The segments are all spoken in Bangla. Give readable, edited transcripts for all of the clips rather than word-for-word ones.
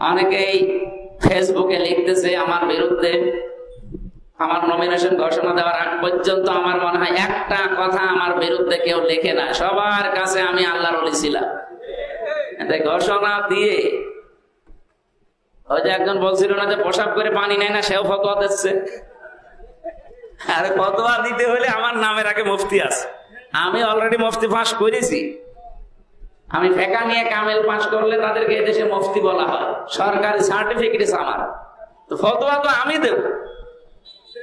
অনেকেই ফেসবুকে লিখতেছে আমার বিরুদ্ধে। আমার নমিনেশন ঘোষণা দেওয়ার আগ পর্যন্ত আমার মনে হয় একটা কথা আমার বিরুদ্ধে কেউ লেখে না। সবার কাছে আমি আল্লাহর ওলি ছিলাম। ঘোষণা দিয়ে ওই যে একজন বলছিল না যে প্রসাব করে পানি নেয় না, সেও ফতোয়া দিচ্ছে। আর ফতোয়া দিতে হলে আমার নামের আগে মুফতি আছে। আমি অলরেডি মুফতি পাস করেছি। আমি ফেকা নিয়ে কামেল পাস করলে তাদেরকে এদেশে মুফতি বলা হয়, সরকারি সার্টিফিকেট আমার। তো ফতোয়া তো আমি দেব।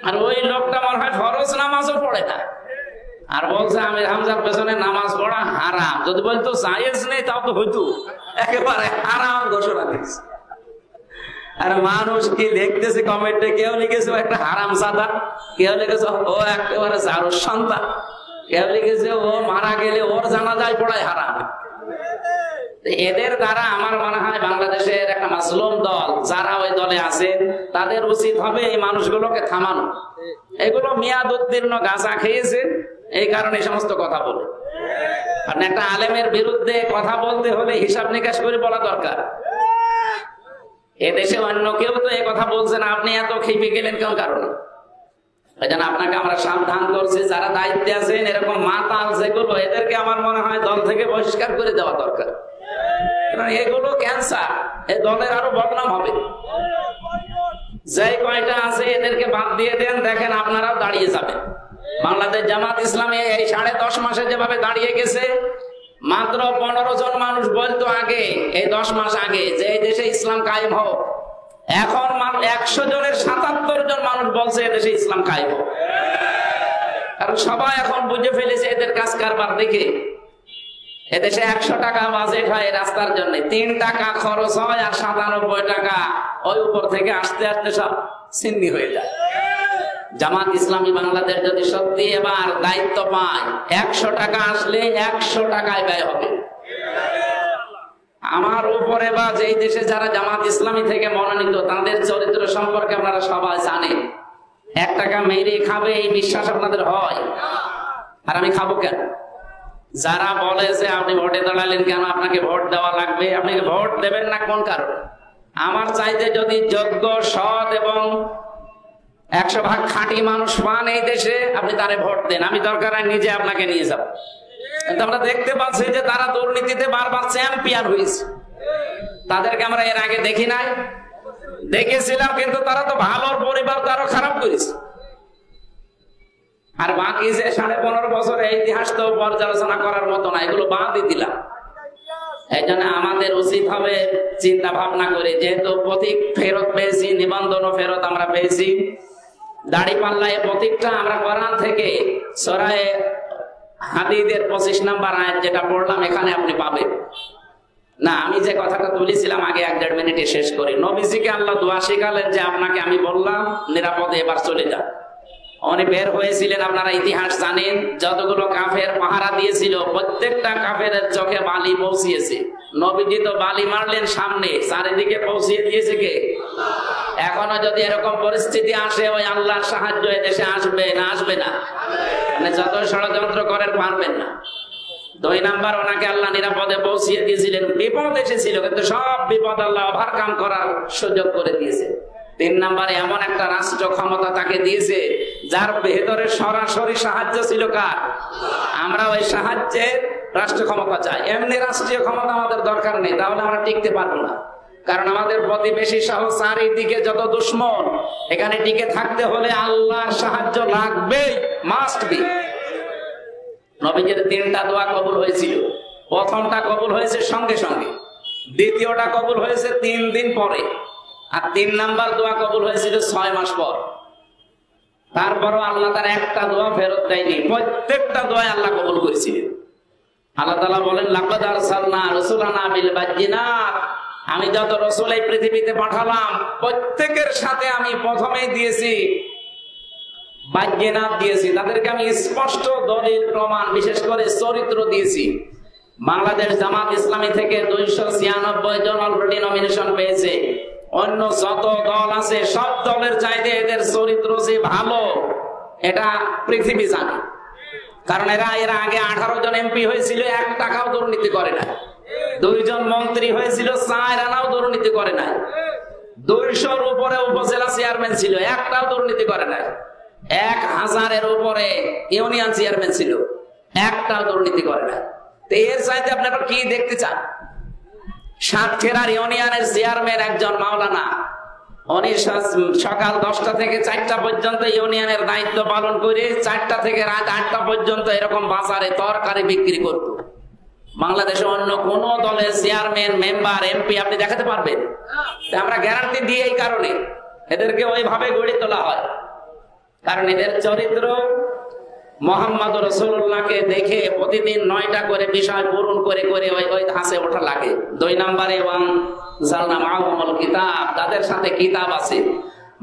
আর ওই লোকটা মনে হয় ফরজ নামাজও পড়ে না, আর বলছে আমি হামজার পেছনে নামাজ পড়া হারাম। যদি বলতো জায়েজ নেই তাও তো হইতো, একেবারে হারাম ঘোষণা দিচ্ছে। আর মানুষ কি লিখতেছে কমেন্টে, কেউ লিখেছে একটা হারাম সাদা, কেউ লিখেছে ও একেবারে জারুর সন্তান, কেউ লিখেছে ও মারা গেলে ওর জানাজায় পড়ায় হারাম। এদের দ্বারা আমার মনে হয় বাংলাদেশের একটা মাসলুম দল যারা ওই দলে আছে তাদের উচিত হবে এই মানুষগুলোকে থামানো। এগুলো মেয়াদ উত্তীর্ণ গাঁজা খেয়েছে, এই কারণে সমস্ত কথা বলে। আর একটা আলেমের বিরুদ্ধে কথা বলতে হলে হিসাব নিকাশ করে বলা দরকার। এদেশে অন্য কেউ তো এই কথা বলছে না, আপনি এত খেপে গেলেন কোন কারণে? এই জন্য আপনাকে আমরা সাবধান করছি, যারা দায়িত্বে আছেন এরকম মাতাল যেগুলো, এদেরকে আমার মনে হয় দল থেকে বহিষ্কার করে দেওয়া দরকার। এগুলো ক্যান্সার, এই দলের আরো বদনাম হবে। যে কয়টা আছে এদেরকে বাদ দিয়ে দেন, দেখেন আপনারাও দাঁড়িয়ে যাবেন। বাংলাদেশ জামাত ইসলামী এই 10.5 মাসে যেভাবে দাঁড়িয়ে গেছে, মাত্র 15 জন মানুষ বলতো আগে, এই 10 মাস আগে, যে এই দেশে ইসলাম কায়েম হোক। এখন 100 জনের 77 জন মানুষ বলছে এদেশে ইসলাম কায়েম হোক। কারণ সবাই এখন বুঝে ফেলেছে এদের কাজ কারবার দেখে। এদেশে 100 টাকা বাজেট হয় রাস্তার জন্য, 3 টাকা খরচ হয়, আর 97 টাকা ওই উপর থেকে আসতে আসতে সব ছিন্নি হয়ে যায়। জামাত ইসলামী বাংলাদেশ যদি সত্যি এবার দায়িত্ব পায়, 100 টাকা আসলে 100 টাকায় ব্যয় হবে। আমার উপরে বা যে দেশে যারা জামাত ইসলামী থেকে মনোনীত, তাদের চরিত্র সম্পর্কে আপনারা সবাই জানেন। 1 টাকা মেরে খাবে এই বিশ্বাস আপনাদের হয়? আর আমি খাবো কেন? যারা বলে যে আপনি ভোটে দাঁড়ালেন কেন, আপনাকে ভোট দেওয়া লাগবে, আপনি ভোট দেবেন না কোন কারণে? আমার চাইতে যদি যোগ্য, সৎ এবং 100 ভাগ খাঁটি মানুষ পান এই দেশে, আপনি তারে ভোট দেন। আমি দরকার হয় নিজে আপনাকে নিয়ে যাব। কিন্তু আমরা দেখতে পাচ্ছি যে তারা দুর্নীতিতে বারবার চ্যাম্পিয়ন হয়েছে। তাদেরকে আমরা এর আগে দেখি নাই? দেখেছিলাম, কিন্তু তারা তো ভালোর পরিবার তো আরো খারাপ করেছে। আর বাকি যে 15.5 বছরের ইতিহাস তো পর্যালোচনা করার মতো না, এগুলো বাদই দিলাম। এই জন্য আমাদের উচিত হবে চিন্তা ভাবনা করে, যেহেতু প্রতীক ফেরত পেয়েছি, নিবন্ধন ফেরত আমরা পেয়েছি, দাড়িপাল্লা এই প্রতীকটা আমরা কোরআন থেকে সূরা হাদীদের 25 নম্বর আয়াত যেটা পড়লাম, এখানে আপনি পাবেন না। আমি যে কথাটা তুলেছিলাম আগে 1-1.5 মিনিটে শেষ করি। নবীজিকে আল্লাহ দোয়া শিখালেন যে আপনাকে আমি বললাম নিরাপদে এবার চলে যান। উনি বের হয়েছিলেন, আপনারা ইতিহাস জানেন, যতগুলো কাফের পাহারা দিয়েছিল প্রত্যেকটা কাফের চোখে বালি পৌঁছিয়েছে। নবীজি তো বালি মারলেন সামনে, চারিদিকে পৌঁছিয়ে দিয়েছে কে? এখনো যদি এরকম পরিস্থিতি আসে, ওই আল্লাহর সাহায্য এদেশে আসবে না? আসবে না? মানে যত ষড়যন্ত্র করেন পারবেন না। 2 নাম্বার, ওনাকে আল্লাহ নিরাপদে পৌঁছিয়ে দিয়েছিলেন। বিপদ এসেছিল, কিন্তু সব বিপদ আল্লাহ ওভারকাম করার সুযোগ করে দিয়েছে। 3 নাম্বারে এমন একটা রাষ্ট্র ক্ষমতা তাকে দিয়েছে যার ভেতরে সরাসরি সাহায্য ছিল কার? আমরা ওই সাহায্যের রাষ্ট্র ক্ষমতা চাই। এমনি রাষ্ট্রীয় ক্ষমতা আমাদের দরকার নেই, তাহলে আমরা টিকতে পারবো না। কারণ আমাদের প্রতিবেশী সহ চারিদিকে যত দুশ্মন, এখানে টিকে থাকতে হলে আল্লাহর সাহায্য লাগবেই, মাস্ট বি। নবীজির 3টা দোয়া কবুল হয়েছিল। প্রথমটা কবুল হয়েছে সঙ্গে সঙ্গে, দ্বিতীয়টা কবুল হয়েছে 3 দিন পরে, আর 3 নাম্বার দোয়া কবুল হয়েছিল 6 মাস পর। তারপরও আল্লাহ তার একটা দোয়া ফেরত দেয়নি, প্রত্যেকটা দোয়া আল্লাহ কবুল করেছিলেন। আল্লাহ তাআলা বলেন, লাকাদ আরসালনা রাসূলানা বিল বায়্যিনাত, আমি যত রাসূল এই পৃথিবীতে পাঠালাম প্রত্যেকের সাথে আমি প্রথমেই দিয়েছি বায়্যিনাত দিয়েছি, তাদেরকে আমি স্পষ্ট দলিল প্রমাণ, বিশেষ করে চরিত্র দিয়েছি। বাংলাদেশ জামাত ইসলামী থেকে 296 জন অলরেডি নমিনেশন পেয়েছে। অন্য যত দল আছে সব দলের চাইতে এদের চরিত্র যে ভালো, এটা পৃথিবী জানে। কারণ এরা এর আগে 18 জন এমপি হয়েছিল, 1 টাকাও দুর্নীতি করে না। দুইজন মন্ত্রী হয়েছিল, 4 আনাও দুর্নীতি করে নাই। 200-র উপরে উপজেলা চেয়ারম্যান ছিল, একটাও দুর্নীতি করে নাই। 1000-এর উপরে ইউনিয়ন চেয়ারম্যান ছিল, একটাও দুর্নীতি করে নাই। তো এর চাইতে আপনারা কি দেখতে চান? সাতক্ষীরার ইউনিয়নের চেয়ারম্যান একজন মাওলানা, উনি সকাল 10টা থেকে 4টা পর্যন্ত ইউনিয়নের দায়িত্ব পালন করে 4টা থেকে রাত 8টা পর্যন্ত এরকম বাজারে তরকারি বিক্রি করত। বাংলাদেশে অন্য কোন দলের চেয়ারম্যান, মেম্বার, এমপি আপনি দেখাতে পারবেন? আমরা গ্যারান্টি দিই এই কারণে এদেরকে ওইভাবে গড়ে তোলা হয়, কারণ এদের চরিত্র মোহাম্মদ রাসূলুল্লাহকে দেখে প্রতিদিন 9টা করে বিষয় পূরণ করে করে ওই ধাঁচে ওঠা লাগে। 2 নম্বরে কিতাব, তাদের সাথে কিতাব আছে।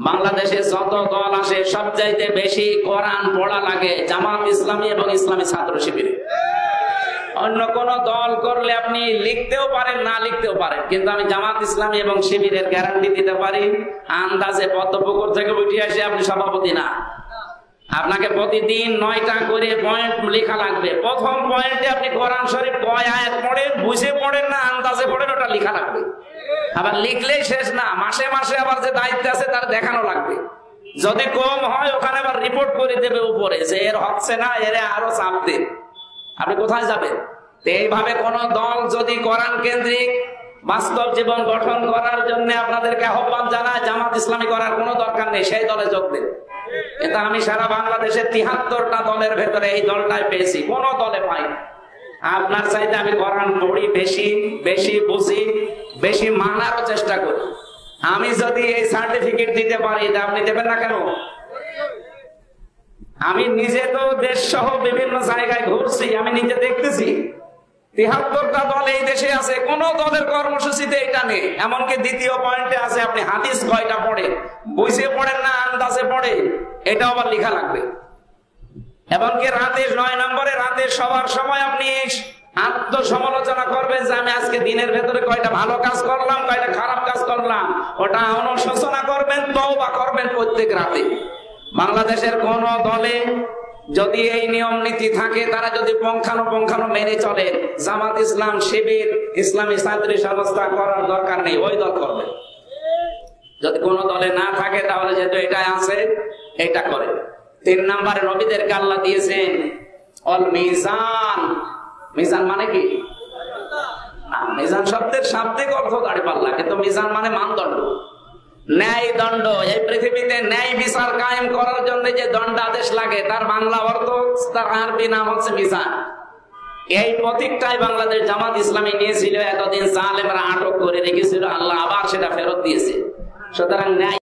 বাংলাদেশে যত দল আসে সবচাইতে বেশি কোরআন পড়া লাগে জামাত ইসলামী এবং ইসলামী ছাত্র শিবিরে। অন্য কোন দল করলে আপনি লিখতেও পারেন, না লিখতেও পারেন, কিন্তু আমি জামাত ইসলামী এবং শিবিরের গ্যারান্টি দিতে পারি, আন্দাজে পদ্মপুকুর থেকে উঠে আসে আপনি সভাপতি না। আপনাকে প্রতিদিন 9টা করে পয়েন্ট লেখা লাগবে। প্রথম পয়েন্টে আপনি কোরআন শরীফ কয় আয়াত পড়েন, বুঝে পড়েন না আন্দাজে পড়েন, ওটা লেখা লাগবে। আবার লিখলেই শেষ না, মাসে মাসে আবার যে দায়িত্ব আছে তার দেখানো লাগবে। যদি কম হয় ওখানে আবার রিপোর্ট করে দেবে উপরে যে এর হচ্ছে না, এর আরো চাপ দেন। আপনি কোথায় যাবেন? এইভাবে কোন দল যদি কোরআন কেন্দ্রিক বাস্তব জীবন গঠন করার জন্য আপনাদেরকে আহ্বান জানায়, জামাত ইসলামী করার কোনো দরকার নেই, সেই দলে যোগ দেন। কিন্তু আমি সারা বাংলাদেশে 73টা দলের ভেতরে এই দলটাই পেয়েছি, কোন দলে পাই। আপনার চাইতে আমি কোরআন পড়ি বেশি, বেশি বুঝি, বেশি মানারও চেষ্টা করি। আমি যদি এই সার্টিফিকেট দিতে পারি, আপনি দেবেন না কেন? আমি নিজে তো দেশ সহ বিভিন্ন জায়গায় ঘুরছি, আমি নিজে দেখতেছি 73টা দল এই দেশে আছে, কোন দলের কর্মসূচিতে এটা নেই। এমনকি দ্বিতীয় পয়েন্টে আছে আপনি হাদিস কয়টা পড়ে, বুঝে পড়েন না আন্দাজে পড়ে, এটা আবার লেখা লাগবে। এমনকি রাতে 9 নম্বরে রাতের সবার সময় আপনি আত্মসমালোচনা করবেন যে আমি আজকে দিনের ভেতরে কয়টা ভালো কাজ করলাম, কয়টা খারাপ কাজ করলাম, ওটা অনুশোচনা করবেন, তওবা করবেন প্রত্যেক রাতে। বাংলাদেশের কোন দলে যদি এই নিয়ম নীতি থাকে, তারা যদি পঙ্খানো মেনে চলে, জামাত ইসলাম, শিবির, ইসলামী ছাত্রী সংস্থা করার দরকার নেই, ওই দল করবে। যদি কোন দলে না থাকে তাহলে যেহেতু এটাই আছে এটা করে। 3 নম্বরে নবীদেরকে আল্লাহ দিয়েছেন অল মিজান। মিজান মানে কি? মিজান শব্দের শাব্দিক অর্থ দাঁড়িপাল্লা, কিন্তু মিজান মানে মানদণ্ড, ন্যায় দণ্ড। এই পৃথিবীতে ন্যায় বিচার কায়েম করার জন্য যে দণ্ডাদেশ লাগে তার বাংলা অর্থ, তার আরবি নাম হচ্ছে মিজান। এই প্রতীকটাই বাংলাদেশ জামাত ইসলামী নিয়েছিল, এতদিন জালেমরা আটক করে রেখেছিল, আল্লাহ আবার সেটা ফেরত দিয়েছে। সুতরাং ন্যায়